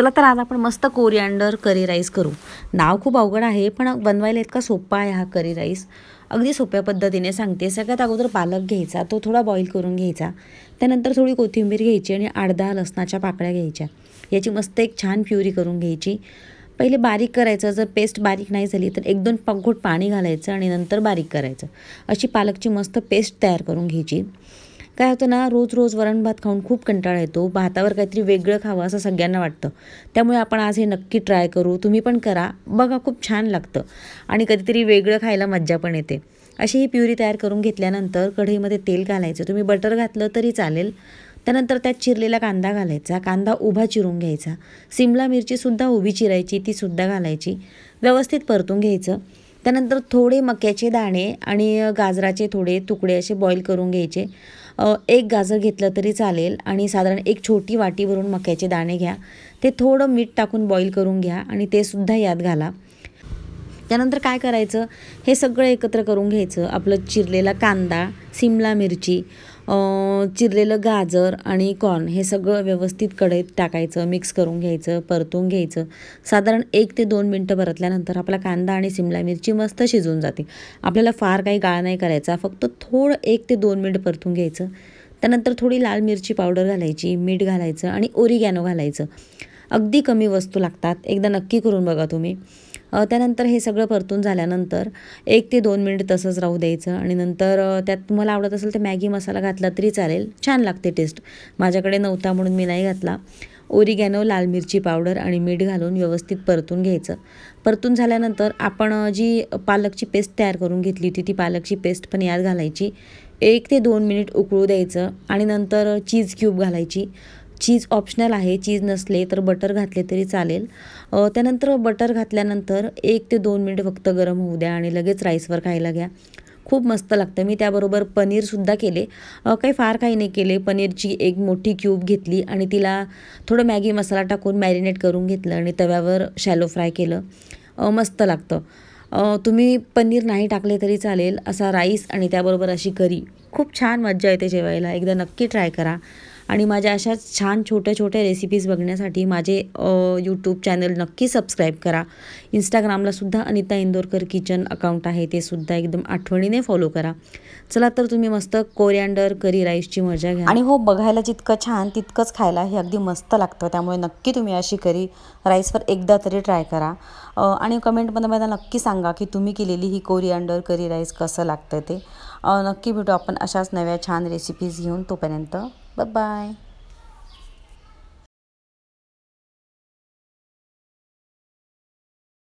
चला तर आज आपण मस्त कोरिअँडर करी राईस करू। नाव खूप अवघड आहे पण बनवायला इतका सोपा आहे हा करी राईस। अगदी सोप्या पद्धतीने सांगते। सगळ्यात अगोदर पालक घ्यायचा, तो थोडा बॉईल करून घ्यायचा। त्यानंतर थोडी कोथिंबीर घ्यायची आणि 8-10 लसणाच्या पाकळ्या घ्यायच्या। याची मस्त एक छान प्युरी करून घ्यायची। पहिले बारीक करायचं, जर पेस्ट बारीक नाही झाली तर 1-2 घोट पाणी घालायचं आणि नंतर बारीक करायचं। अशी पालकची मस्त पेस्ट तयार करून घ्यायची। काय होतं ना, रोज रोज वरण भात खाऊन खूप कंटाळा येतो। भातावर काहीतरी वेगळं खावं असं सगळ्यांना वाटतं। त्यामुळे आपण आज हे नक्की ट्राय करू। तुम्ही पण करा बघा, खूप छान लागतं आणि कधीतरी वेगळं खायला मज्जा पण येते। अशी ही प्युरी तयार करून घेतल्यानंतर कढईमध्ये तेल घालायचं। तुम्ही बटर घातलं तरी चालेल। त्यानंतर त्यात चिरलेला कांदा घालायचा। कांदा उभा चिरून घ्यायचा। सिमला मिरचीसुद्धा उभी चिरायची, तीसुद्धा घालायची। व्यवस्थित परतून घ्यायचं। त्यानंतर थोडे मक्याचे दाणे आणि गाजराचे थोडे तुकडे असे बॉईल करून घ्यायचे। एक गाजर घेतलं तरी चालेल आणि साधारण एक छोटी वाटी भरून मक्याचे दाणे घ्या। ते थोडं मीठ टाकून बॉईल करून घ्या आणि ते सुद्धा यात घाला। त्यानंतर काय करायचं, हे सगळं एकत्र करून घ्यायचं। आपलं चिरलेला कांदा, सिमला मिरची, चिरलेलं गाजर आणि कॉर्न हे सगळं व्यवस्थित कढईत टाकायचं, मिक्स करून घ्यायचं, परतून घ्यायचं। साधारण 1 ते 2 मिनटं परतल्यानंतर आपला कांदा आणि सिमला मिरची मस्त शिजून जाते। आपल्याला फार काही गाळ नाही करायचा, फक्त थोडं 1 ते 2 मिनिट परतून घ्यायचं। त्यानंतर थोडी लाल मिरची पावडर घालायची, मीठ घालायचं आणि ओरिगॅनो घालायचं। अगदी कमी वस्तू लागतात, एकदा नक्की करून बघा तुम्ही। त्यानंतर हे सगळं परतून झाल्यानंतर 1 ते 2 मिनिट तसंच राहू द्यायचं आणि नंतर त्यात तुम्हाला आवडत असेल तर मॅगी मसाला घातला तरी चालेल, छान लागते टेस्ट। माझ्याकडे नव्हता म्हणून मी नाही घातला। ओरिगॅनो, लाल मिरची पावडर आणि मीठ घालून व्यवस्थित परतून घ्यायचं। परतून झाल्यानंतर आपण जी पालकची पेस्ट तयार करून घेतली होती, ती पालकची पेस्ट पण यात घालायची। 1 ते 2 मिनिट उकळू द्यायचं आणि नंतर चीज क्यूब घालायची। चीज ऑप्शनल आहे, चीज नसले तर बटर घातले तरी चालेल। त्यानंतर बटर घातल्यानंतर 1 ते 2 मिनिट फक्त गरम होऊ द्या आणि लगेच राईसवर खायला घ्या। खूप मस्त लागतं। मी त्याबरोबर पनीरसुद्धा केले, फार काही नाही केले। पनीरची एक मोठी क्यूब घेतली आणि तिला थोडं मॅगी मसाला टाकून मॅरिनेट करून घेतलं आणि तव्यावर शॅलो फ्राय केलं, मस्त लागतं। तुम्ही पनीर नाही टाकले तरी चालेल। असा राईस आणि त्याबरोबर अशी करी खूप छान मज्जा येते जेवायला, एकदा नक्की ट्राय करा। आणि माझ्या अशाच छान छोट्या छोट्या रेसिपीज बघण्यासाठी माझे यूट्यूब चॅनल नक्की सबस्क्राईब करा। इंस्टाग्रामला सुद्धा अनिता इंदोरकर किचन अकाउंट आहे, ते सुद्धा एकदम आठवणीने फॉलो करा। चला तर तुम्ही मस्त कोरिअँडर करी राईसची मजा घ्या। आणि हो, बघायला जितकं छान तितकंच खायला हे अगदी मस्त लागतं। त्यामुळे नक्की तुम्ही अशी करी राईसवर एकदा तरी ट्राय करा आणि कमेंटमध्ये मला नक्की सांगा की तुम्ही केलेली ही कोरिअँडर करी राईस कसं लागतं ते। नक्की भेटू आपण अशाच नव्या छान रेसिपीज घेऊन। तोपर्यंत बाय बाय।